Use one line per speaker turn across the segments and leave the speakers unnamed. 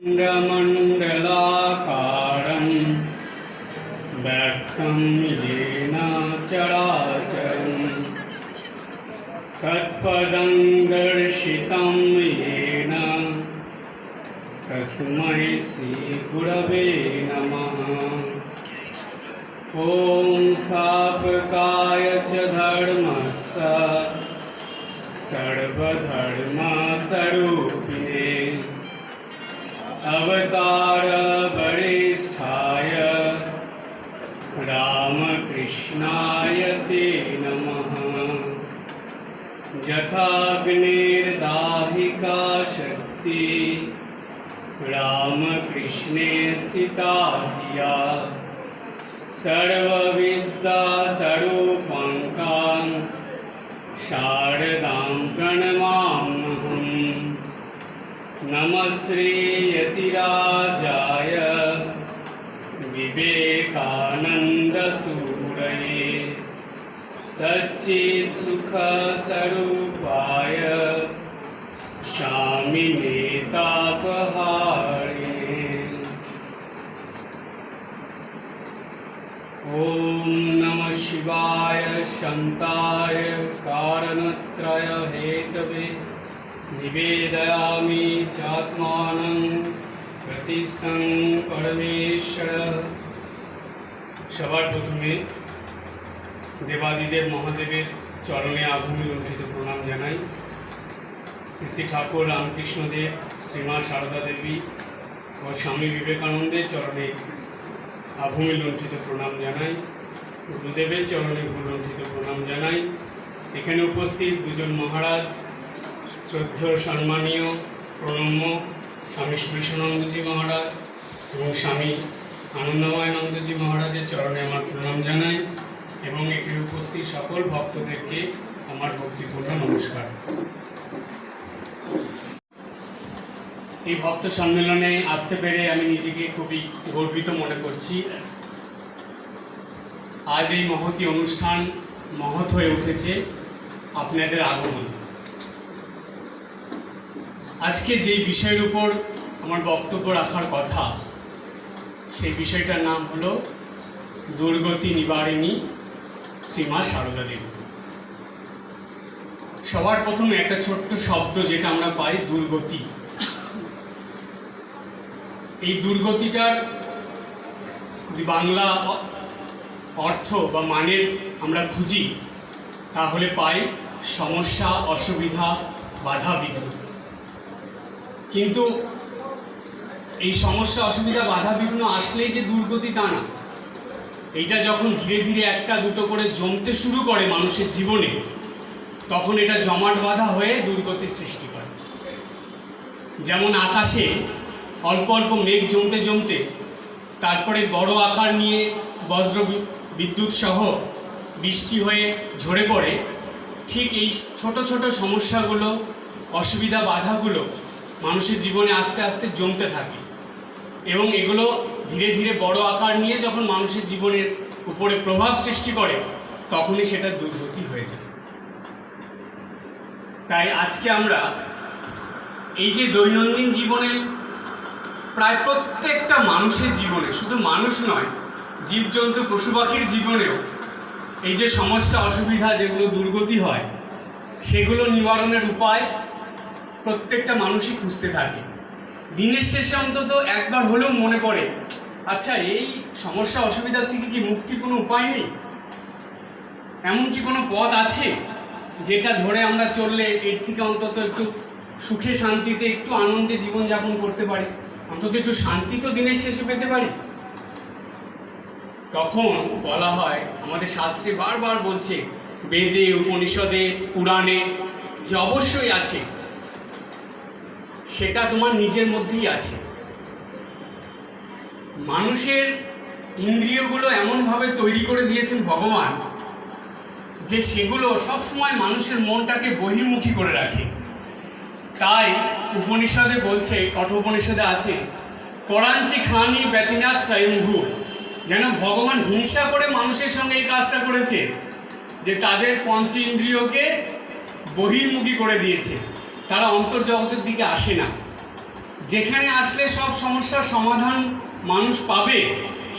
मण्डलाकारं व्यक्तं येन चराचरं तत्पदं दर्शितं येन तस्मै श्रीगुरवे नमः। ॐ स्थापकाय च धर्मस्य सर्वधर्मस्वरूपिणे अवतार वरिष्ठाय रामकृष्णाय ते नमः। यथाग्निर्दाहिका शक्ति रामकृष्णे स्थिता या सर्वविद्यास्वरूपां शारदां प्रणमाम्यहम्। नमः श्रीयतिराजाय विवेकानन्दसूरये सच्चित्सुखस्वरूपाय शामिने तापहारिणे। ॐ नमः शिवाय शान्ताय कारणत्रय हेतवे निवेदयामि चात्मानं प्रतिष्ठं परमेश्वर। सবার প্রথমে দেবাদিদেব মহাদেবের চরণে আভূমি লুণ্ঠিত প্রণাম জানাই। শ্রী শ্রী ঠাকুর রামকৃষ্ণদেব, শ্রীমা সারদা দেবী ও স্বামী বিবেকানন্দের চরণে আভূমি লুণ্ঠিত প্রণাম জানাই। গুরুদেবের চরণে ভূলুণ্ঠিত প্রণাম জানাই। এখানে উপস্থিত দুজন মহারাজ, শ্রদ্ধেয় সম্মানীয় প্রণম্য স্বামী সুরেশানন্দজি মহারাজ এবং স্বামী আনন্দময়ানন্দজি মহারাজের চরণে আমার প্রণাম জানাই এবং এখানে উপস্থিত সকল ভক্তদেরকে আমার ভক্তিপূর্ণ নমস্কার। এই ভক্ত সম্মেলনে আসতে পেরে আমি নিজেকে খুবই গর্বিত মনে করছি। আজ এই মহতী অনুষ্ঠান মহৎ হয়ে উঠেছে আপনাদের আগমন। আজকে যেই বিষয়ের উপর আমার বক্তব্য রাখার কথা, সেই বিষয়টার নাম হলো দুর্গতি নিবারিণী শ্রীমা সারদা দেবী। সবার প্রথমে একটা ছোট্ট শব্দ যেটা আমরা পাই, দুর্গতি। এই দুর্গতিটার যদি বাংলা অর্থ বা মানের আমরা খুঁজি তাহলে পাই সমস্যা, অসুবিধা, বাধা বিঘ্ন। কিন্তু এই সমস্যা, অসুবিধা, বাধা বিঘ্ন আসলেই যে দুর্গতি তা না। এইটা যখন ধীরে ধীরে একটা দুটো করে জমতে শুরু করে মানুষের জীবনে, তখন এটা জমাট বাঁধা হয়ে দুর্গতির সৃষ্টি করে। যেমন আকাশে অল্প অল্প মেঘ জমতে জমতে তারপরে বড় আকার নিয়ে বজ্র বিদ্যুৎ সহ বৃষ্টি হয়ে ঝরে পড়ে, ঠিক এই ছোট ছোট সমস্যাগুলো, অসুবিধা, বাধাগুলো মানুষের জীবনে আস্তে আস্তে জমতে থাকে এবং এগুলো ধীরে ধীরে বড় আকার নিয়ে যখন মানুষের জীবনের উপরে প্রভাব সৃষ্টি করে, তখনই সেটা দুর্গতি হয়ে যায়। তাই আজকে আমরা এই যে দৈনন্দিন জীবনে প্রায় প্রত্যেকটা মানুষের জীবনে, শুধু মানুষ নয়, জীবজন্তু, পশু পাখির জীবনেও এই যে সমস্যা, অসুবিধা, যেগুলো দুর্গতি হয়, সেগুলো নিবারণের উপায় প্রত্যেকটা মানুষই খুঁজতে থাকে। দিনের শেষে অন্তত একবার হলেও মনে পড়ে, আচ্ছা এই সমস্যা, অসুবিধা থেকে কি মুক্তির কোনো উপায় নেই? এমন কি কোনো পথ আছে যেটা ধরে আমরা চললে এর থেকে অন্তত একটু সুখে, শান্তিতে, একটু আনন্দে জীবনযাপন করতে পারি, অন্তত একটু শান্তি তো দিনের শেষে পেতে পারি? তখন বলা হয়, আমাদের শাস্ত্রে বারবার বলছে, বেদে, উপনিষদে, পুরাণে, যে অবশ্যই আছে, সেটা তোমার নিজের মধ্যেই আছে। মানুষের ইন্দ্রিয়গুলো এমনভাবে তৈরি করে দিয়েছেন ভগবান যে সেগুলো সবসময় মানুষের মনটাকে বহির্মুখী করে রাখে। তাই উপনিষদে বলছে, কঠোপনিষদে আছে, পরাঞ্চি খানি ব্যতিনাথ স্বয়ংভূ, যেন ভগবান হিংসা করে মানুষের সঙ্গে এই কাজটা করেছে যে তাদের পঞ্চ ইন্দ্রিয়কে বহির্মুখী করে দিয়েছে, তারা অন্তর্জগতের দিকে আসে না। যেখানে আসলে সব সমস্যার সমাধান মানুষ পাবে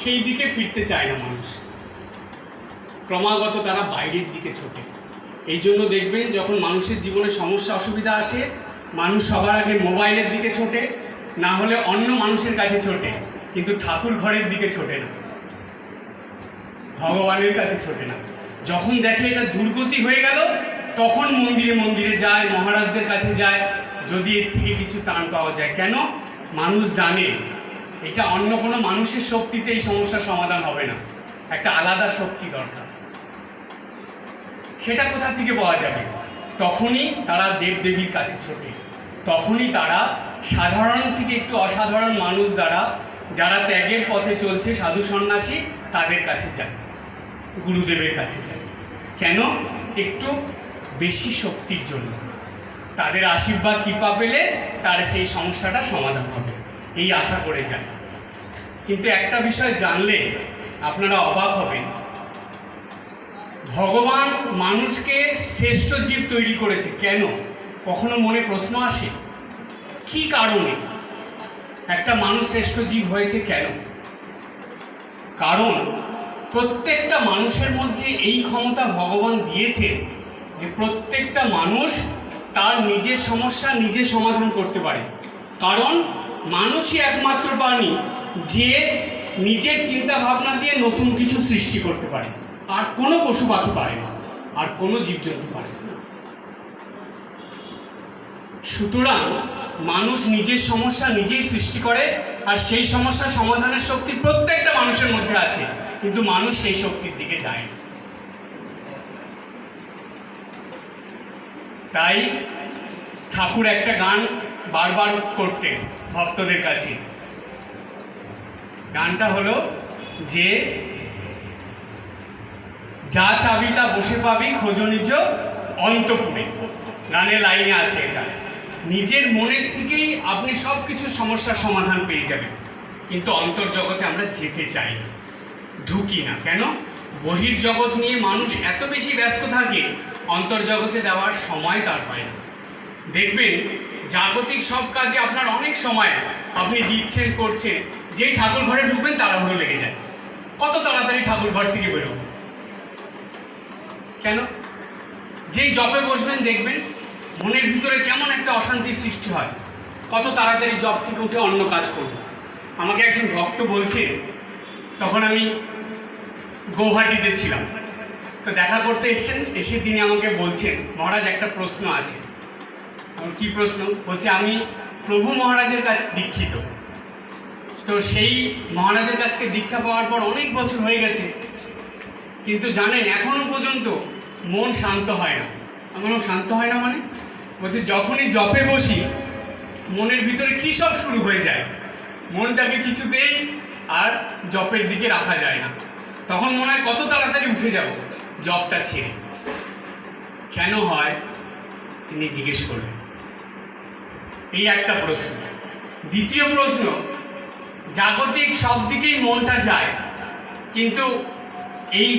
সেই দিকে ফিরতে চায় না মানুষ, ক্রমাগত তারা বাইরের দিকে ছোটে। এই জন্য দেখবেন যখন মানুষের জীবনে সমস্যা অসুবিধা আসে, মানুষ সবার আগে মোবাইলের দিকে ছোটে, না হলে অন্য মানুষের কাছে ছোটে, কিন্তু ঠাকুর ঘরের দিকে ছোটে না, ভগবানের কাছে ছোটে না। যখন দেখে এটা দুর্গতি হয়ে গেল, তখন মন্দিরে মন্দিরে যায়, মহারাজদের কাছে যায়, যদি এর থেকে কিছু ত্রাণ পাওয়া যায়। কেন? মানুষ জানে এটা অন্য কোনো মানুষের শক্তিতে এই সমস্যার সমাধান হবে না, একটা আলাদা শক্তি দরকার। সেটা কোথা থেকে পাওয়া যাবে? তখনই তারা দেবদেবীর কাছে ছোটে, তখনই তারা সাধারণ থেকে একটু অসাধারণ মানুষ যারা ত্যাগের পথে চলছে, সাধু সন্ন্যাসী, তাদের কাছে যায়, গুরুদেবের কাছে যায়। কেন? একটু বেশি শক্তির জন্য, তাদের আশীর্বাদ কৃপা পেলে তার সেই সমস্যাটা সমাধান হবে, এই আশা করে যায়। কিন্তু একটা বিষয় জানলে আপনারা অবাক হবেন, ভগবান মানুষকে শ্রেষ্ঠ জীব তৈরি করেছে কেন? কখনো মনে প্রশ্ন আসে কি কারণে একটা মানুষ শ্রেষ্ঠ জীব হয়েছে? কেন? কারণ প্রত্যেকটা মানুষের মধ্যে এই ক্ষমতা ভগবান দিয়েছে যে প্রত্যেকটা মানুষ তার নিজের সমস্যা নিজে সমাধান করতে পারে। কারণ মানুষই একমাত্র প্রাণী যে নিজের চিন্তা ভাবনা দিয়ে নতুন কিছু সৃষ্টি করতে পারে, আর কোনো পশু পাখি পারে না, আর কোনো জীবজন্তু পারে না। সুতরাং মানুষ নিজের সমস্যা নিজেই সৃষ্টি করে, আর সেই সমস্যা সমাধানের শক্তি প্রত্যেকটা মানুষের মধ্যে আছে, কিন্তু মানুষ সেই শক্তির দিকে যায় না। তাই ঠাকুর একটা গান বারবার করতেন ভক্তদের কাছে। গানটা হলো যে যা চাবি তা বসে পাবি, খোঁজো নিজ অন্তপুরে। গানের লাইনে আছে এটা, নিজের মনের থেকেই আপনি সব কিছু সমস্যার সমাধান পেয়ে যাবেন, কিন্তু অন্তর্জগতে আমরা যেতে চাই না, ঢুকি না। কেন? বহির্জগৎ নিয়ে মানুষ এত বেশি ব্যস্ত থাকে, অন্তর্জগতে দেওয়ার সময় তার হয় না। দেখবেন জাগতিক সব কাজে আপনার অনেক সময় আপনি দিচ্ছেন, করছেন, যেই ঠাকুর ঘরে ঢুকবেন তাড়াহুড়ো লেগে যায়, কত তাড়াতাড়ি ঠাকুর ঘর থেকে বেরোবেন। কেন? যেই জপে বসবেন দেখবেন মনের ভিতরে কেমন একটা অশান্তির সৃষ্টি হয়, কত তাড়াতাড়ি জপ থেকে উঠে অন্য কাজ করব। আমাকে একজন ভক্ত বলছেন, তখন আমি গৌহাটিতে ছিলাম, তো দেখা করতে এসে তিনি আমাকে বলছেন, মহারাজ একটা প্রশ্ন আছে। কি প্রশ্ন? বলছে আমি প্রভু মহারাজের কাছে দীক্ষিত, তো সেই মহারাজের কাছ থেকে দীক্ষা পাওয়ার পর অনেক বছর হয়ে গেছে, কিন্তু জানেন এখনো পর্যন্ত মন শান্ত হয় না। আমারও শান্ত হয় না মানে? বলছে যখনই জপে বসি মনের ভিতরে কী সব শুরু হয়ে যায়, মনটাকে কিছুতেই আর জপের দিকে রাখা যায় না। তখন মনে হয় কত তাড়াতাড়ি উঠে যাব জপটা ছেড়ে। কেন হয় তিনি জিজ্ঞেস করলেন। এই একটা প্রশ্ন। দ্বিতীয় প্রশ্ন, জাগতিক সব দিকেই মনটা যায়, কিন্তু এই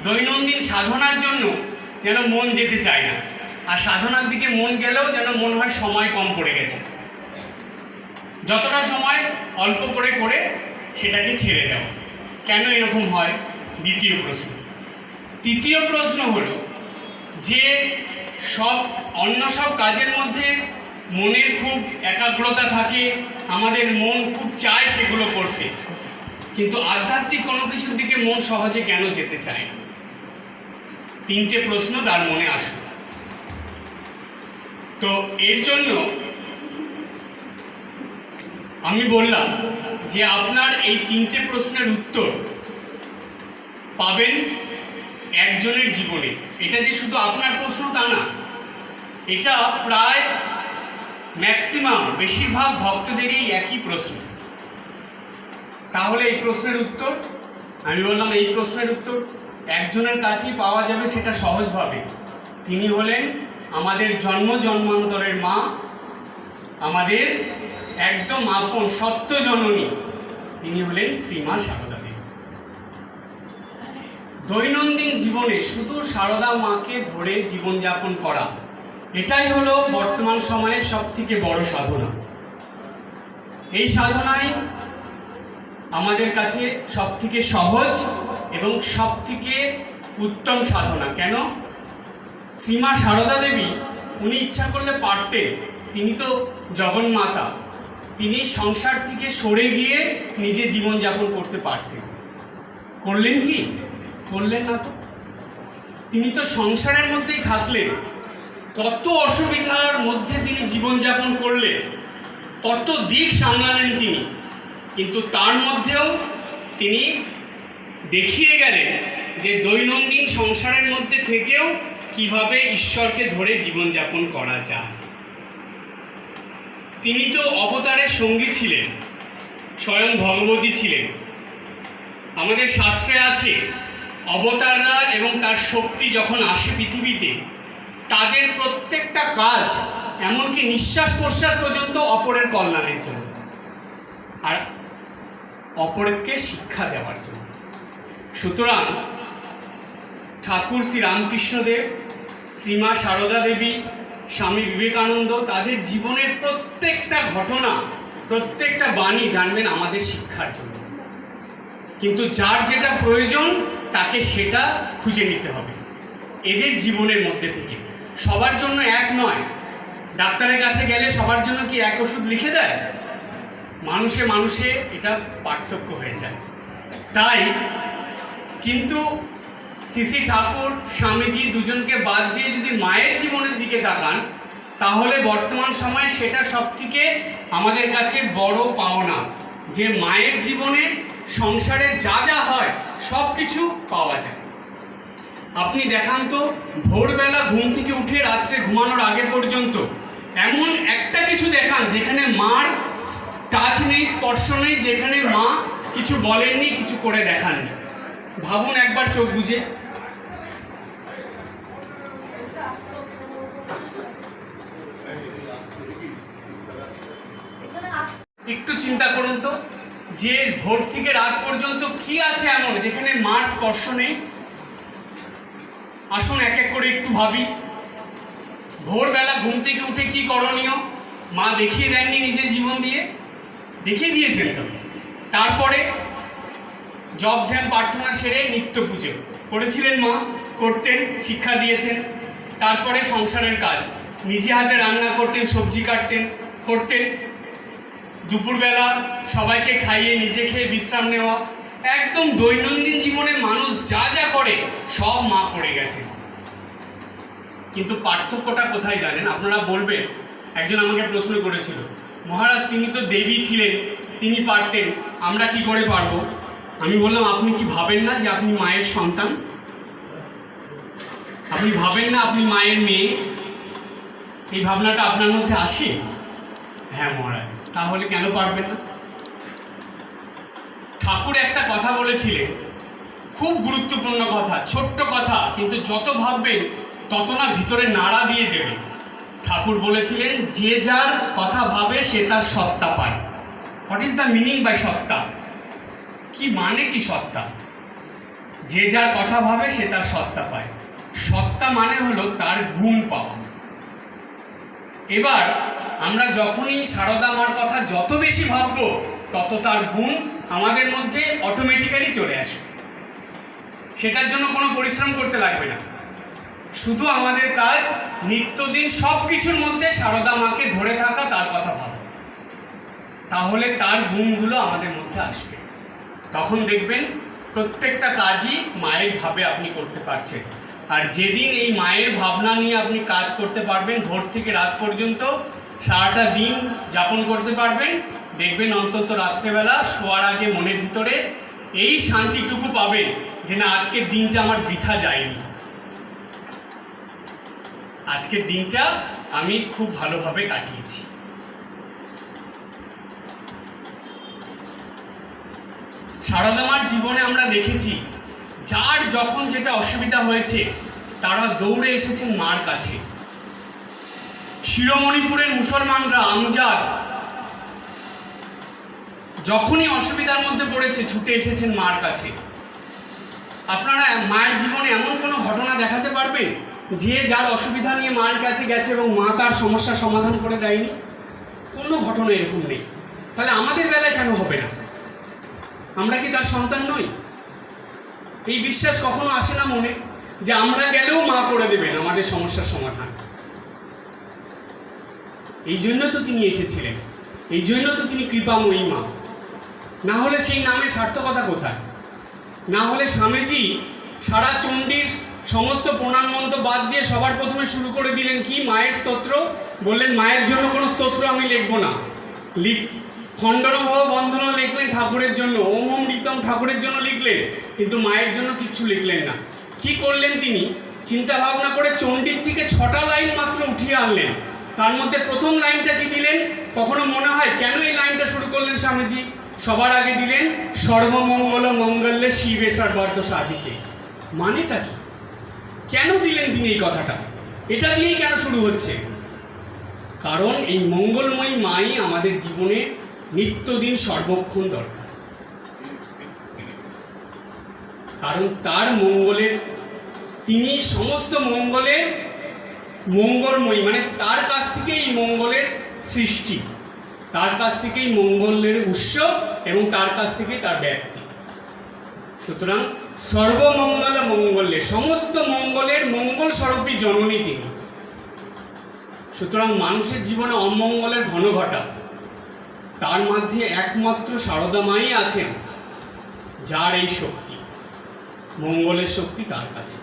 দৈনন্দিন সাধনার জন্য যেন মন যেতে চায় না, আর সাধনার দিকে মন গেলেও যেন মনে হয় সময় কম পড়ে গেছে, যতটা সময় অল্প করে করে সেটাকে ছেড়ে দেওয়া। কেন এরকম হয়? দ্বিতীয় প্রশ্ন। তৃতীয় প্রশ্ন হলো যে অন্য সব কাজের মধ্যে মনের খুব একাগ্রতা থাকে, আমাদের মন খুব চায় সেগুলো করতে, কিন্তু আধ্যাত্মিক কোনো কিছুর দিকে মন সহজে কেন যেতে চায় না? তিনটে প্রশ্ন তার মনে আসে। তো এর জন্য আমি বললাম যে আপনার এই তিনটে প্রশ্নের উত্তর পাবেন একজনের জীবনে। এটা যে শুধু আপনার প্রশ্ন তা না, এটা প্রায় ম্যাক্সিমাম বেশিরভাগ ভক্তদেরই একই প্রশ্ন। তাহলে এই প্রশ্নের উত্তর, আমি বললাম এই প্রশ্নের উত্তর একজনের কাছেই পাওয়া যাবে, সেটা সহজভাবে। তিনি হলেন আমাদের জন্ম জন্মান্তরের মা, আমাদের একদম আপন সত্য জননী, তিনি হলেন শ্রীমা সারদা দেবী। দৈনন্দিন জীবনে শুধু সারদা মাকে ধরে জীবনযাপন করা, এটাই হলো বর্তমান সময়ে সব থেকে বড় সাধনা। এই সাধনাই আমাদের কাছে সবথেকে সহজ এবং সবথেকে উত্তম সাধনা। কেন? শ্রীমা সারদা দেবী উনি ইচ্ছা করলে পারতেন, তিনি তো জগন্মাতা, তিনি সংসার থেকে সরে গিয়ে নিজে জীবনযাপন করতে পারতেন। করলেন কি? করলেন না তো। তিনি তো সংসারের মধ্যেই থাকলেন, কত অসুবিধার মধ্যে তিনি জীবনযাপন করলেন, কত দিক সামলালেন তিনি, কিন্তু তার মধ্যেও তিনি দেখিয়ে গেলেন যে দৈনন্দিন সংসারের মধ্যে থেকেও কিভাবে ঈশ্বরকে ধরে জীবনযাপন করা যায়। তিনি তো অবতারের সঙ্গী ছিলেন, স্বয়ং ভগবতী ছিলেন। আমাদের শাস্ত্রে আছে অবতাররা এবং তার শক্তি যখন আসে পৃথিবীতে, তাদের প্রত্যেকটা কাজ, এমনকি নিঃশ্বাস প্রশ্বাস পর্যন্ত অপরের কল্যাণের জন্য আর অপরকে শিক্ষা দেওয়ার জন্য। সুতরাং ঠাকুর শ্রী রামকৃষ্ণদেব, শ্রীমা সারদা দেবী, স্বামী বিবেকানন্দ, তাদের জীবনের প্রত্যেকটা ঘটনা, প্রত্যেকটা বাণী জানবেন আমাদের শিক্ষার জন্য। কিন্তু যার যেটা প্রয়োজন তাকে সেটা খুঁজে নিতে হবে এদের জীবনের মধ্যে থেকে। সবার জন্য এক নয়। ডাক্তারের কাছে গেলে সবার জন্য কি এক ওষুধ লিখে দেয়? মানুষে মানুষে এটা পার্থক্য হয়ে যায়। তাই কিন্তু শ্রী ঠাকুর, স্বামীজি দুজনকে বাদ দিয়ে যদি মায়ের জীবনের দিকে তাকান, তাহলে বর্তমান সময়ে সেটা সবথেকে আমাদের কাছে বড় পাওনা, যে মায়ের জীবনে সংসারে যা যা হয় সব কিছু পাওয়া যায়। আপনি দেখান তো, ভোরবেলা ঘুম থেকে উঠে রাত্রে ঘুমানোর আগে পর্যন্ত এমন একটা কিছু দেখান যেখানে মার টাচ নেই, স্পর্শ নেই, যেখানে মা কিছু বলেননি, কিছু করে দেখাননি। ভাবুন একবার চোখ বুঝে। একটু চিন্তা করুন তো, যে ভোর থেকে রাত পর্যন্ত কি আছে এমন যেখানে মার স্পর্শ নেই? আসুন এক এক করে একটু ভাবি। ভোরবেলা ঘুম থেকে উঠে কি করণীয় মা দেখিয়ে দেননি নিজের জীবন দিয়ে? দেখিয়ে দিয়েছেন তো। তারপরে জপ ধ্যান প্রার্থনা সেরে নিত্য পুজো করেছিলেন মা, করতেন, শিক্ষা দিয়েছেন। তারপরে সংসারের কাজ নিজে হাতে রান্না করতেন, সবজি কাটতেন, করতেন। দুপুরবেলা সবাইকে খাইয়ে নিজে খেয়ে বিশ্রাম নেওয়া, একদম দৈনন্দিন জীবনে মানুষ যা যা করে সব মা করে গেছে। কিন্তু পার্থক্যটা কোথায় জানেন? আপনারা বলবেন, একজন আমাকে প্রশ্ন করেছিল, মহারাজ তিনি তো দেবী ছিলেন, তিনি পারতেন, আমরা কি করে পারবো? আমি বললাম, আপনি কি ভাবেন না যে আপনি মায়ের সন্তান? আপনি ভাবেন না আপনি মায়ের মেয়ে? এই ভাবনাটা আপনার মধ্যে আসে? হ্যাঁ মহারাজ, তাহলে কেন পারবেন না? ঠাকুর একটা কথা বলেছিলেন, খুব গুরুত্বপূর্ণ কথা, ছোট্ট কথা, কিন্তু যত ভাববেন তত না ভিতরে নাড়া দিয়ে দেবে। ঠাকুর বলেছিলেন, যে যার কথা ভাবে সে তার সত্তা পায়। What is the meaning by সত্তা? কি মানে কি সত্তা? যে যার কথা ভাবে সে তার সত্তা পায়। সত্তা মানে হলো তার গুণ পাওয়া। এবার আমরা যখনই সারদা মার কথা যত বেশি ভাববো, তত তার গুণ আমাদের মধ্যে অটোমেটিক্যালি চলে আসবে। সেটার জন্য কোনো পরিশ্রম করতে লাগবে না। শুধু আমাদের কাজ নিত্যদিন সব কিছুর মধ্যে সারদা মাকে ধরে থাকা, তার কথা ভাবা, তাহলে তার গুণগুলো আমাদের মধ্যে আসবে। তখন দেখবেন প্রত্যেকটা কাজই মায়ের ভাবে আপনি করতে পারছেন। আর যেদিন এই মায়ের ভাবনা নিয়ে আপনি কাজ করতে পারবেন, ভোর থেকে রাত পর্যন্ত সারাটা দিন যাপন করতে পারবেন, দেখবেন অন্তত রাত্রেবেলা শোয়ার আগে মনের ভিতরে এই শান্তিটুকু পাবেন যে না, আজকের দিনটা আমার বৃথা যায়নি, আজকের দিনটা আমি খুব ভালোভাবে কাটিয়েছি। সারদা মার জীবনে আমরা দেখেছি, যার যখন যেটা অসুবিধা হয়েছে তারা দৌড়ে এসেছেন মার কাছে। শিরোমণিপুরের মুসলমানরা, আমজাদ, যখনই অসুবিধার মধ্যে পড়েছে ছুটে এসেছেন মার কাছে। আপনারা মায়ের জীবনে এমন কোনো ঘটনা দেখাতে পারবেন যে যার অসুবিধা নিয়ে মার কাছে গেছে এবং মা তার সমস্যার সমাধান করে দেয়নি? কোনো ঘটনা এরকম নেই। তাহলে আমাদের বেলায় কেন হবে না? আমরা কি তার সন্তান নই? এই বিশ্বাস কখনো আসে না মনে যে আমরা গেলেও মা করে দেবেন আমাদের সমস্যার সমাধান? এই জন্য তো তিনি এসেছিলেন, এই জন্য তো তিনি কৃপাময়ী মা। না হলে সেই নামের সার্থকতা কোথায়? না হলে স্বামীজি সারা চণ্ডীর সমস্ত প্রণাম মন্ত্র বাদ দিয়ে সবার প্রথমে শুরু করে দিলেন কি? মায়ের স্তোত্র। বললেন মায়ের জন্য কোনো স্তোত্র আমি লিখবো না। খণ্ডনভব বন্ধন লিখলেন ঠাকুরের জন্য, ওম ওম ঋতম ঠাকুরের জন্য লিখলেন, কিন্তু মায়ের জন্য কিচ্ছু লিখলেন না। কি করলেন তিনি? চিন্তা ভাবনা করে চণ্ডীর থেকে 6টা লাইন মাত্র উঠিয়ে আনলেন। তার মধ্যে প্রথম লাইনটা কি দিলেন? কখনো মনে হয় কেন এই লাইনটা শুরু করলেন স্বামীজি? সবার আগে দিলেন সর্বমঙ্গল মঙ্গলে শিবে সর্বার্থ সাধিকে। মানেটা কি? কেন দিলেন তিনি এই কথাটা? এটা দিয়েই কেন শুরু হচ্ছে? কারণ এই মঙ্গলময়ী মাই আমাদের জীবনে নিত্যদিন সর্বক্ষণ দরকার। কারণ তার মঙ্গলের, তিনি সমস্ত মঙ্গলের মঙ্গলময়ী, মানে তার কাছ থেকে এই মঙ্গলের সৃষ্টি, তার কাছ থেকেই মঙ্গলের উৎস এবং তার কাছ থেকেই তার ব্যাপ্তি। সুতরাং সর্বমঙ্গল মঙ্গলে, সমস্ত মঙ্গলের মঙ্গল স্বরূপী জননী তিনি। সুতরাং মানুষের জীবনে অমঙ্গলের ঘন ঘটা, তার মধ্যে একমাত্র সারদা মাই আছেন যার এই শক্তি, মঙ্গলের শক্তি তার কাছে।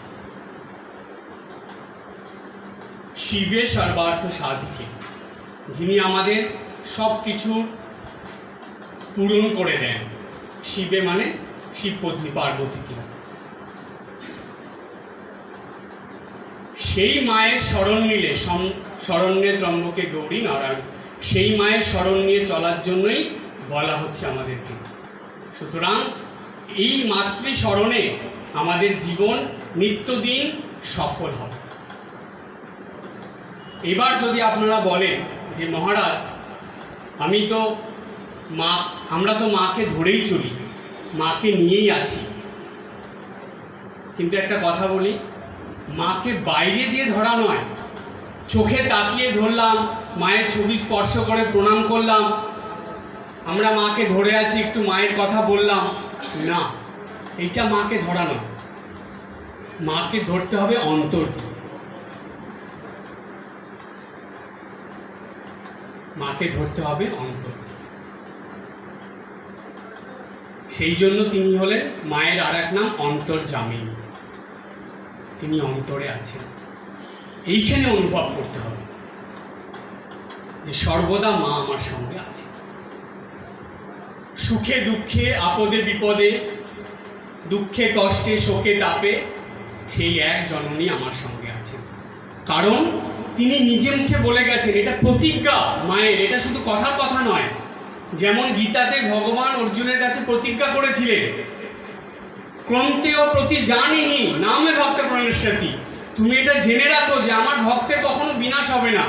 শিবে সর্বার্থ সাধিকে, যিনি আমাদের সব কিছুর পূরণ করে দেন। শিবে মানে শিবপত্নী পার্বতী। সেই মায়ের শরণ নিলে, শরণ্যে ত্রম্বকে গৌরী নারায়ণ, সেই মায়ের শরণ নিয়ে চলার জন্যই বলা হচ্ছে আমাদেরকে। সুতরাং এই মাতৃ শরণে আমাদের জীবন নিত্যদিন সফল হবে। এবার যদি আপনারা বলেন যে মহারাজ আমি তো মা, আমরা তো মাকে ধরেই চলি, মাকে নিয়েই আছি, কিন্তু একটা কথা বলি, মাকে বাইরে দিয়ে ধরা নয়, চোখে তাকিয়ে ধরলাম, মায়ের ছবি স্পর্শ করে প্রণাম করলাম, আমরা মাকে ধরে আছি, একটু মায়ের কথা বললাম না, এইটা মাকে ধরা নয়। মাকে ধরতে হবে অন্তর দিয়ে, মাকে ধরতে হবে অন্তর। সেই জন্য তিনি হলেন মায়ের আর এক নাম অন্তর্যামিনী। তিনি অন্তরে আছেন, এইখানে অনুভব করতে হবে যে সর্বদা মা আমার সঙ্গে আছে। সুখে দুঃখে, আপদে বিপদে, দুঃখে কষ্টে শোকে তাপে সেই এক জননী আমার সঙ্গে আছেন। কারণ তিনি নিজে মুখে বলে গেছেন, এটা প্রতিজ্ঞা মায়ের, এটা শুধু কথার কথা নয়। যেমন গীতাতে ভগবান অর্জুনের কাছে প্রতিজ্ঞা করেছিলেন, ক্রন্তেয় প্রতি জানিহি নামে ভক্ত প্রণশ্যতি, তুমি এটা জেনে রাখো যে আমার ভক্তের কখনো বিনাশ হবে না,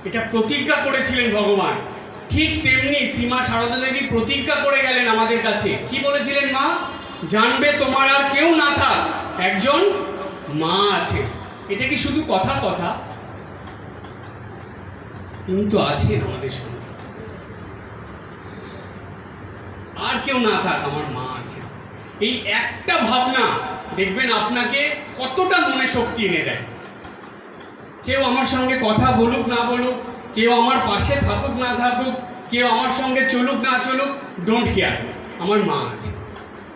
এটা প্রতিজ্ঞা করেছিলেন ভগবান। ঠিক তেমনি শ্রীমা সারদা দেবী প্রতিজ্ঞা করে গেলেন আমাদের কাছে। কি বলেছিলেন? মা, জানবে তোমার আর কেউ না থাক, একজন মা আছে। এটা কি শুধু কথার কথা? তিনি তো আছেন আমাদের সঙ্গে। আর কেউ না থাক, আমার মা আছে, এই একটা ভাবনা দেখবেন আপনাকে কতটা মনে শক্তি এনে দেয়। কেউ আমার সঙ্গে কথা বলুক না বলুক, কেউ আমার পাশে থাকুক না থাকুক, কেউ আমার সঙ্গে চলুক না চলুক, ডোন্ট কেয়ার, আমার মা আছে।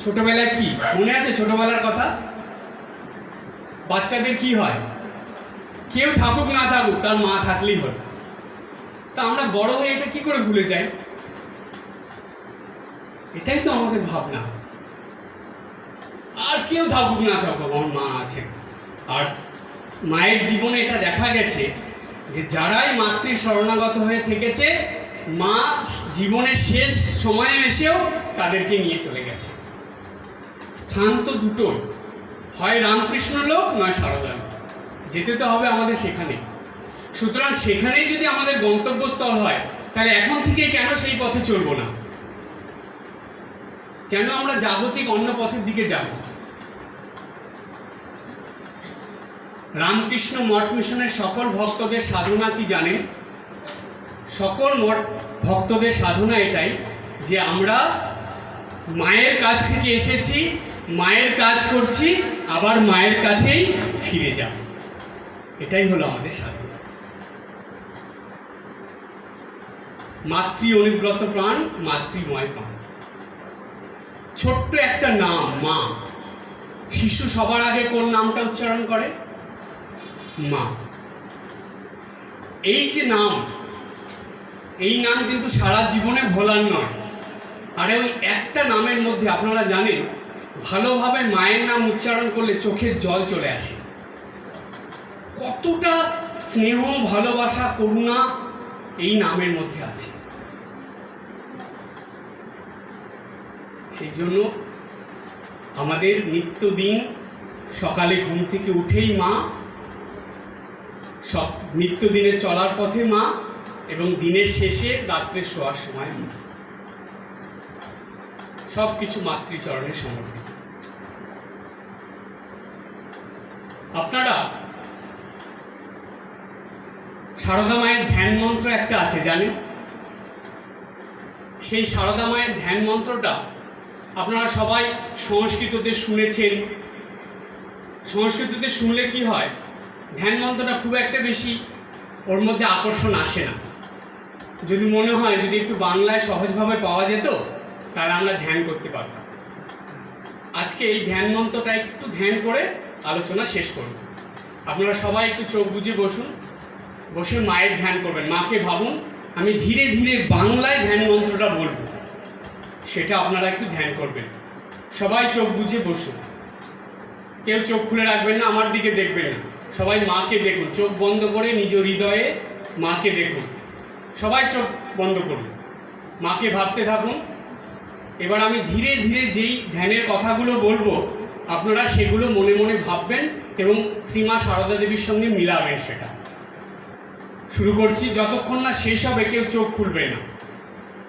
ছোটবেলায় কি মনে আছে? ছোটবেলার কথা বাচ্চাদের কি হয়? কেউ থাকুক না থাকুক, তার মা থাকলেই হলো। তা আমরা বড় হয়ে এটা কি করে ভুলে যাই? এটাই তো আমাদের ভাবনা, আর কেউ থাকুক না থাকুক, আমার মা আছে। আর মায়ের জীবনে এটা দেখা গেছে যে যারাই মাতৃ শরণাগত হয়ে থেকেছে, মা জীবনের শেষ সময়ে এসেও তাদেরকে নিয়ে চলে গেছে। স্থান তো দুটোই, হয় রামকৃষ্ণ লোক নয় সারদা লোক, যেতে তো হবে আমাদের সেখানে। সুতরাং সেখানেই যদি আমাদের গন্তব্যস্থল হয়, তাহলে এখন থেকে কেন সেই পথে চলবো না? কেন আমরা জাগতিক অন্য পথের দিকে যাব? রামকৃষ্ণ মঠ মিশনের সকল ভক্তদের সাধনা কি জানেন? সকল মঠ ভক্তদের সাধনা এটাই যে আমরা মায়ের কাছ থেকে এসেছি, মায়ের কাজ করছি, আবার মায়ের কাছেই ফিরে যাব। এটাই হলো আমাদের সাধনা। মাতৃ অনুব্রত প্রাণ, মাতৃময় প্রাণ। ছোট্ট একটা নাম মা। শিশু সবার আগে কোন নামটা উচ্চারণ করে? মা। এই যে নাম, এই নাম কিন্তু সারা জীবনে ভোলার নয়। আর ওই একটা নামের মধ্যে আপনারা জানেন, ভালোভাবে মায়ের নাম উচ্চারণ করলে চোখের জল চলে আসে। কতটা স্নেহ, ভালোবাসা, করুণা এই নামের মধ্যে আছে। সেই জন্য আমাদের নিত্যদিন সকালে ঘুম থেকে উঠেই মা, সব নিত্যদিনের চলার পথে মা, এবং দিনের শেষে রাত্রে শোয়ার সময় মা। সব কিছু মাতৃচরণে সমর্পিত। আপনারা সারদা মায়ের ধ্যান মন্ত্র একটা আছে জানেন? সেই সারদা মায়ের ধ্যান মন্ত্রটা আপনারা সবাই সংস্কৃততে শুনেছেন। সংস্কৃততে শুনলে কি হয়, ধ্যান মন্ত্রটা খুব একটা বেশি ওর মধ্যে আকর্ষণ আসে না। যদি মনে হয় যদি একটু বাংলায় সহজভাবে পাওয়া যেত, তাহলে আমরা ধ্যান করতে পারতাম। আজকে এই ধ্যান মন্ত্রটা একটু ধ্যান করে আলোচনা শেষ করব। আপনারা সবাই একটু চোখ বুজে বসুন, বসে মায়ের ধ্যান করবেন। মাকে ভাবুন, আমি ধীরে ধীরে বাংলায় ধ্যান মন্ত্রটা বলবো, সেটা আপনারা একটু ধ্যান করবেন। সবাই চোখ বুজে বসুন, কেউ চোখ খুলে রাখবেন না, আমার দিকে দেখবেন না। সবাই মাকে দেখুন, চোখ বন্ধ করে নিজ হৃদয়ে মাকে দেখুন। সবাই চোখ বন্ধ করুন, মাকে ভাবতে থাকুন। এবার আমি ধীরে ধীরে যেই ধ্যানের কথাগুলো বলবো, আপনারা সেগুলো মনে মনে ভাববেন এবং শ্রীমা সারদা দেবীর সঙ্গে মিলাবেন। সেটা শুরু করছি। যতক্ষণ না শেষ হবে কেউ চোখ খুলবে না।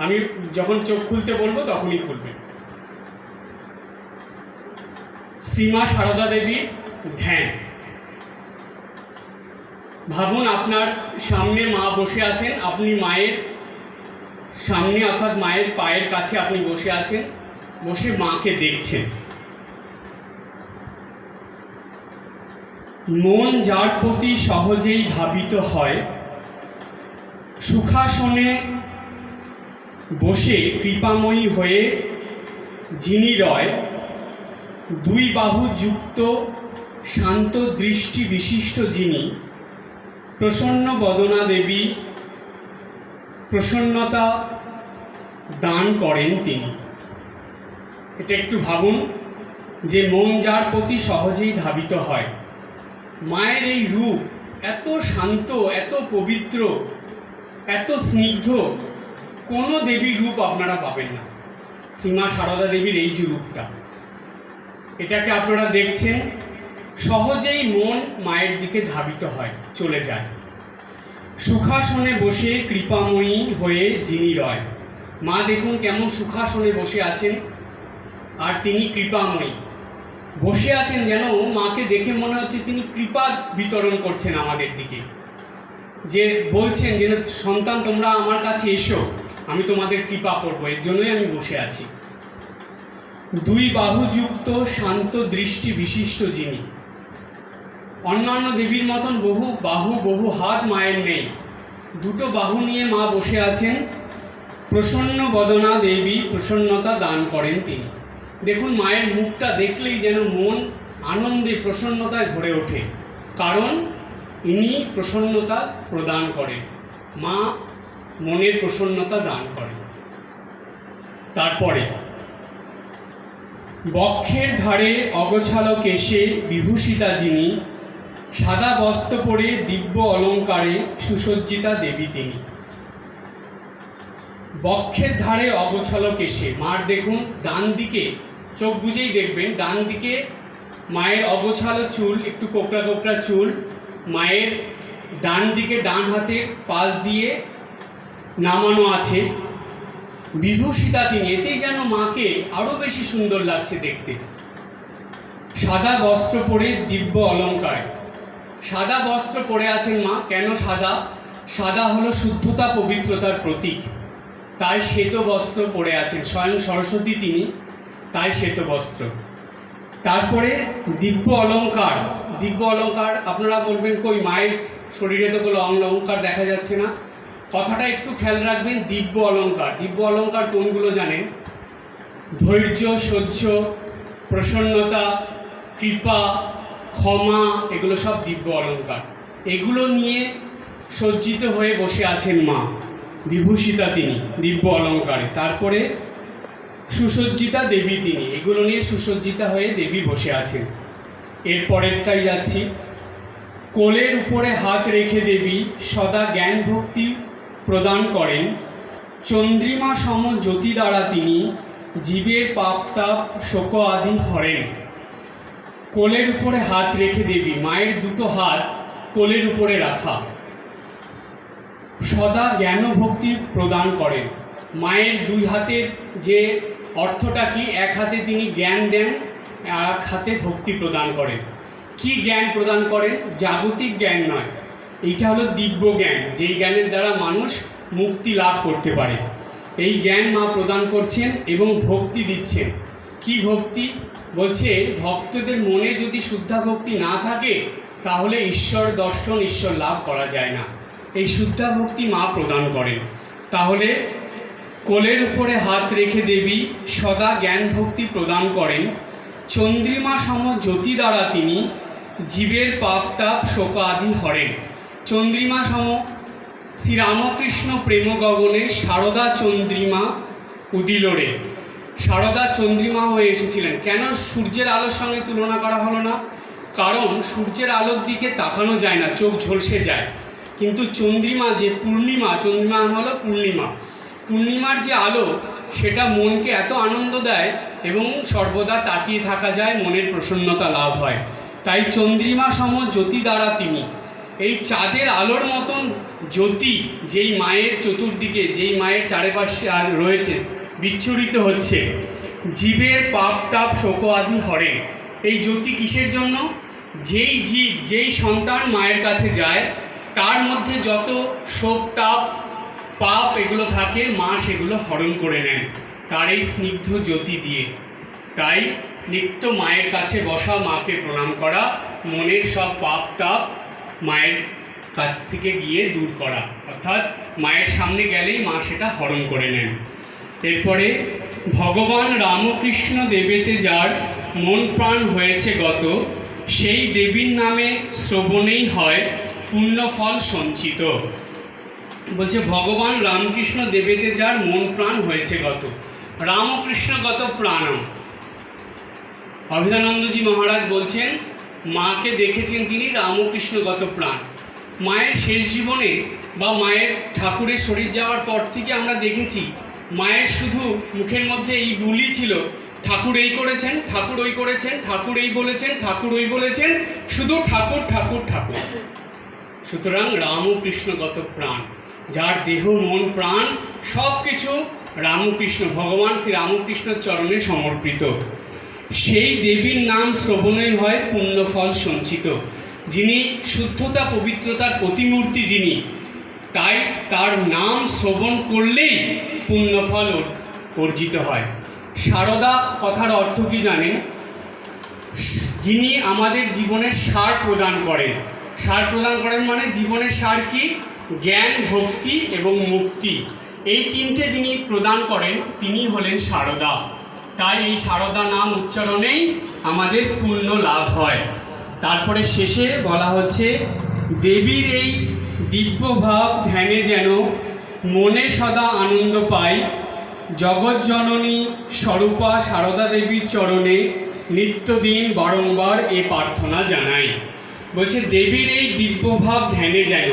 আমি যখন চোখ খুলতে বলবো তখনই খুলবেন। শ্রীমা সারদা দেবীর ধ্যান। ভাবুন আপনার সামনে মা বসে আছেন, আপনি মায়ের সামনে অর্থাৎ মায়ের পায়ের কাছে আপনি বসে আছেন, বসে মাকে দেখছেন। মন যার প্রতি সহজেই ধাবিত হয়, সুখাসনে বসে কৃপাময়ী হয়ে যিনি রয়, দুই বাহু যুক্ত শান্ত দৃষ্টি বিশিষ্ট যিনি, প্রসন্ন বদনা দেবী প্রসন্নতা দান করেন তিনি। এটা একটু ভাবুন যে মন যার প্রতি সহজেই ধাবিত হয়, মায়ের এই রূপ এত শান্ত, এত পবিত্র, এত স্নিগ্ধ, কোনো দেবীর রূপ আপনারা পাবেন না। শ্রীমা সারদা দেবীর এই যে রূপটা, এটাকে আপনারা দেখছেন, সহজেই মন মায়ের দিকে ধাবিত হয়, চলে যায়। সুখাসনে বসে কৃপাময়ী হয়ে যিনি রয়, মা দেখুন কেমন সুখাসনে বসে আছেন, আর তিনি কৃপাময়ী বসে আছেন। যেন মাকে দেখে মনে হচ্ছে তিনি কৃপা বিতরণ করছেন আমাদের দিকে, যে বলছেন যে সন্তান তোমরা আমার কাছে এসো, আমি তোমাদের কৃপা করবো, এর জন্যই আমি বসে আছি। দুই বাহুযুক্ত শান্ত দৃষ্টি বিশিষ্ট যিনি, অন্যান্য দেবীর মতন বহু বাহু বহু হাত মায়ের নেই, দুটো বাহু নিয়ে মা বসে আছেন। প্রসন্ন বদনা দেবী প্রসন্নতা দান করেন তিনি। দেখুন মায়ের মুখটা দেখলেই যেন মন আনন্দে প্রসন্নতায় ভরে ওঠে, কারণ ইনি প্রসন্নতা প্রদান করেন। মা মনের প্রসন্নতা দান করেন। তারপরে বক্ষের ধারে অগোছালো কেশে বিভূষিতা যিনি, সাদা বস্ত্র পরে দিব্য অলঙ্কারে সুসজ্জিতা দেবী তিনি। বক্ষের ধারে অগোছালো কেশে, মার দেখুন ডান দিকে, চোখ বুঝেই দেখবেন, ডান দিকে মায়ের অগোছালো চুল, একটু কোকড়া কোকড়া চুল, মায়ের ডান দিকে ডান হাতের পাশ দিয়ে নামানো আছে। বিভূষিতা তিনি, এতেই যেন মাকে আরো বেশি সুন্দর লাগছে দেখতে। সাদা বস্ত্র পরে দিব্য অলঙ্কারে, সাদা বস্ত্র পরে আছেন মা। কেন সাদা? সাদা হলো শুদ্ধতা পবিত্রতার প্রতীক। তাই শ্বেত বস্ত্র পরে আছেন, স্বয়ং সরস্বতী তিনি, তাই শ্বেত বস্ত্র। তারপরে দিব্য অলঙ্কার। দিব্য অলঙ্কার আপনারা বলবেন কই মায়ের শরীরে তো কোনো অলঙ্কার দেখা যাচ্ছে না। কথাটা একটু খেয়াল রাখবেন, দিব্য অলঙ্কার। দিব্য অলঙ্কার কোনগুলো জানেন? ধৈর্য, সহ্য, প্রসন্নতা, কৃপা, ক্ষমা, এগুলো সব দিব্য অলঙ্কার। এগুলো নিয়ে সজ্জিত হয়ে বসে আছেন মা, বিভূষিতা তিনি দিব্য অলঙ্কারে। তারপরে সুসজ্জিতা দেবী তিনি, এগুলো নিয়ে সুসজ্জিতা হয়ে দেবী বসে আছেন। এর পরেরটাই যাচ্ছি। কোলের উপরে হাত রেখে দেবী সদা জ্ঞান ভক্তি প্রদান করেন। চন্দ্রিমা সম জ্যোতি দ্বারা তিনি জীবের পাপ তাপ শোক আদি হরেন। কোলের উপরে হাত রেখে দেবী, মায়ের দুটো হাত কোলের উপরে রাখা, সদা জ্ঞান ভক্তি প্রদান করেন। মায়ের দুই হাতের যে অর্থটা কি, এক হাতে তিনি জ্ঞান দেন, আর এক হাতে ভক্তি প্রদান করেন। কি জ্ঞান প্রদান করেন? জাগতিক জ্ঞান নয়, এইটা হলো দিব্য জ্ঞান, যেই জ্ঞানের দ্বারা মানুষ মুক্তি লাভ করতে পারে। এই জ্ঞান মা প্রদান করছেন এবং ভক্তি দিচ্ছেন। কি ভক্তি? বলছে ভক্তদের মনে যদি শুদ্ধা ভক্তি না থাকে তাহলে ঈশ্বর দর্শন, ঈশ্বর লাভ করা যায় না। এই শুদ্ধা ভক্তি মা প্রদান করেন। তাহলে কোলের উপরে হাত রেখে দেবী সদা জ্ঞান ভক্তি প্রদান করেন। চন্দ্রিমা সম জ্যোতি দ্বারা তিনি জীবের পাপ তাপ শোক আদি হরেন। চন্দ্রিমা সম শ্রীরামকৃষ্ণ প্রেম গগনে শারদা চন্দ্রিমা উদিলোরে। শারদা চন্দ্রিমা হয়ে এসেছিলেন। কেন সূর্যের আলোর সঙ্গে তুলনা করা হলো না? কারণ সূর্যের আলোর দিকে তাকানো যায় না, চোখ ঝলসে যায়। কিন্তু চন্দ্রিমা যে পূর্ণিমা, চন্দ্রিমা হলো পূর্ণিমা, পূর্ণিমার যে আলো সেটা মনকে এত আনন্দ দেয় এবং সর্বদা তাকিয়ে থাকা যায়, মনের প্রসন্নতা লাভ হয়। তাই চন্দ্রিমা সম জ্যোতি দ্বারা তিনি, এই চাঁদের আলোর মতন জ্যোতি যেই মায়ের চতুর্দিকে, যেই মায়ের চারিপাশে রয়েছে, বিচ্ছুরিত হচ্ছে, জীবের পাপ তাপ শোক আদি হরেন। এই জ্যোতি কিসের জন্য? যেই জীব, যেই সন্তান মায়ের কাছে যায় তার মধ্যে যত শোক তাপ পাপ এগুলো থাকে মা সেগুলো হরণ করে নেন তার এই স্নিগ্ধ জ্যোতি দিয়ে। তাই নিত্য মায়ের কাছে বসা, মাকে প্রণাম করা, মনের সব পাপ তাপ মায়ের কাছ থেকে গিয়ে দূর করা, অর্থাৎ মায়ের সামনে গেলেই মা সেটা হরণ করে নেন। এরপরে ভগবান রামকৃষ্ণ দেবেতে যার মন প্রাণ হয়েছে গত, সেই দেবীর নামে শ্রবণেই হয় পুণ্যফল সঞ্চিত। বলছে ভগবান রামকৃষ্ণ দেবেতে যার মন প্রাণ হয়েছে গত, রামকৃষ্ণগত প্রাণম। অভিধানন্দজি মহারাজ বলছেন মাকে দেখেছেন তিনি রামকৃষ্ণগত প্রাণ। মায়ের শেষ জীবনে বা মায়ের ঠাকুরের শরীর যাওয়ার পর থেকে আমরা দেখেছি মায়ের শুধু মুখের মধ্যে এই বুলি ছিল, ঠাকুর এই করেছেন, ঠাকুর ওই করেছেন, ঠাকুর এই বলেছেন, ঠাকুর ওই বলেছেন, শুধু ঠাকুর ঠাকুর ঠাকুর। সুতরাং রামকৃষ্ণগত প্রাণ, যার দেহ মন প্রাণ সব কিছু রামকৃষ্ণ, ভগবান শ্রী রামকৃষ্ণের চরণে সমর্পিত, সেই দেবীর নাম শ্রবণই হয় পুণ্যফল সঞ্চিত। যিনি শুদ্ধতা পবিত্রতার প্রতিমূর্তি, যিনি, তাই তার নাম শ্রবণ করলেই পুণ্যফল অর্জিত হয়। সারদা কথার অর্থ কি জানেন? যিনি আমাদের জীবনের সার প্রদান করেন। সার প্রদান করেন মানে জীবনের সার কি? জ্ঞান, ভক্তি এবং মুক্তি। এই তিনটে যিনি প্রদান করেন তিনি হলেন সারদা। তাই এই সারদা নাম উচ্চারণেই আমাদের পুণ্য লাভ হয়। তারপরে শেষে বলা হচ্ছে দেবীর এই দিব্য ভাব ধ্যানে যেন মনে সদা আনন্দ পাই, জগৎজননী স্বরূপা সারদা দেবীর চরণে নিত্যদিন বারংবার এ প্রার্থনা জানাই। বলছে দেবীর এই দিব্যভাব ধ্যানে যেন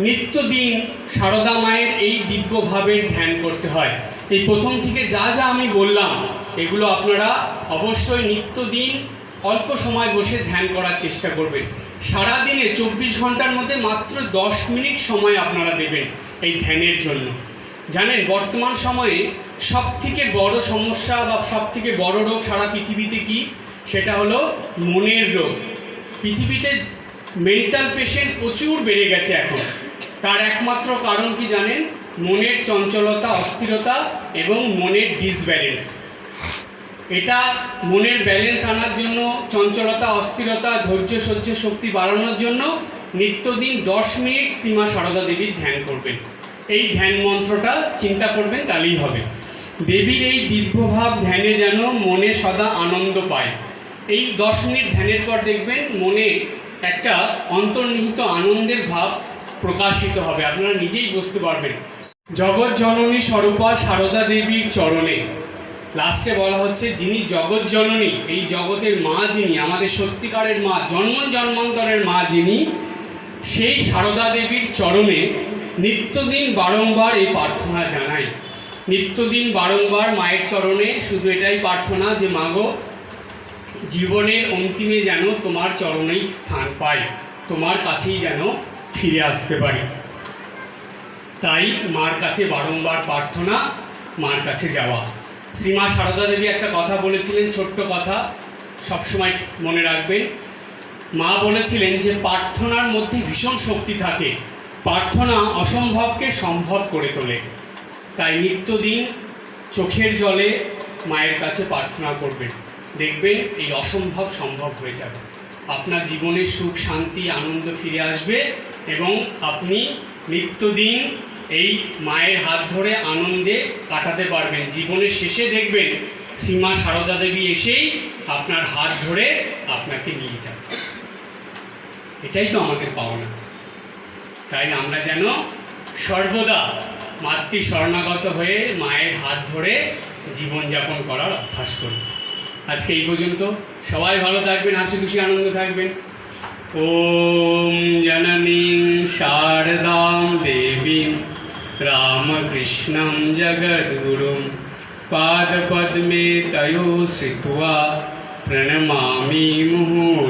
নিত্যদিন সারদা মায়ের এই দিব্যভাবের ধ্যান করতে হয়। এই প্রথম থেকে যা যা আমি বললাম এগুলো আপনারা অবশ্যই নিত্যদিন অল্প সময় বসে ধ্যান করার চেষ্টা করবেন। সারাদিনে 24 ঘন্টার মধ্যে মাত্র 10 মিনিট সময় আপনারা দেবেন এই ধ্যানের জন্য। জানেন বর্তমান সময়ে সবথেকে বড় সমস্যা বা সবথেকে বড় রোগ সারা পৃথিবীতে কি? সেটা হলো মনের রোগ। পৃথিবীতে মেন্টাল পেশেন্ট প্রচুর বেড়ে গেছে এখন। তার একমাত্র কারণ কি জানেন? মনের চঞ্চলতা, অস্থিরতা এবং মনের ডিসব্যালেন্স। এটা মনের ব্যালেন্স আনার জন্য, চঞ্চলতা, অস্থিরতা, ধৈর্য সহ্য শক্তি বাড়ানোর জন্য নিত্যদিন 10 মিনিট শ্রীমা সারদা দেবীর ধ্যান করবেন। এই ধ্যান মন্ত্রটা চিন্তা করবেন, তাহলেই হবে। দেবীর এই দিব্যভাব ধ্যানে যেন মনে সদা আনন্দ পায়। এই 10 মিনিট ধ্যানের পর দেখবেন মনে একটা অন্তর্নিহিত আনন্দের ভাব প্রকাশিত হবে, আপনারা নিজেই বুঝতে পারবেন। জগৎ জননী স্বরূপা সারদা দেবীর চরণে, লাস্টে বলা হচ্ছে যিনি জগৎ জননী, এই জগতের মা যিনি, আমাদের সত্যিকারের মা, জন্ম জন্মান্তরের মা যিনি, সেই সারদা দেবীর চরণে নিত্যদিন বারংবার এই প্রার্থনা জানাই। নিত্যদিন বারংবার মায়ের চরণে শুধু এটাই প্রার্থনা যে মাগো, জীবনের অন্তিমে যেন তোমার চরণেই স্থান পাই, তোমার কাছেই যেন ফিরে আসতে পারি। তাই মার কাছে বারংবার প্রার্থনা, মার কাছে যাওয়া। শ্রীমা সারদা দেবী একটা কথা বলেছিলেন, ছোট্ট কথা, সবসময় মনে রাখবেন। মা বলেছিলেন যে প্রার্থনার মধ্যে ভীষণ শক্তি থাকে, প্রার্থনা অসম্ভবকে সম্ভব করে তোলে। তাই নিত্যদিন চোখের জলে মায়ের কাছে প্রার্থনা করবেন, দেখবেন এই অসম্ভব সম্ভব হয়ে যাবে। আপনার জীবনে সুখ, শান্তি, আনন্দ ফিরে আসবে এবং আপনি নিত্যদিন এই মায়ের হাত ধরে আনন্দে কাটাতে পারবেন। জীবনের শেষে দেখবেন শ্রীমা সারদা দেবী এসেই আপনার হাত ধরে আপনাকে নিয়ে যাবে। এটাই তো আমাদের পাওনা। তাই আমরা যেন সর্বদা মাতৃ শরণাগত হয়ে মায়ের হাত ধরে জীবনযাপন করার অভ্যাস করি। আজকে এই পর্যন্ত। সবাই ভালো থাকবেন, হাসি খুশি আনন্দ থাকবেন। ওম জননীং শারদাং দেবীং রামকৃষ্ণং জগদ্গুরুং পাদপদ্মে তয়োঃ শ্রিত্বা প্রণমামি মুহুর্মুহুঃ।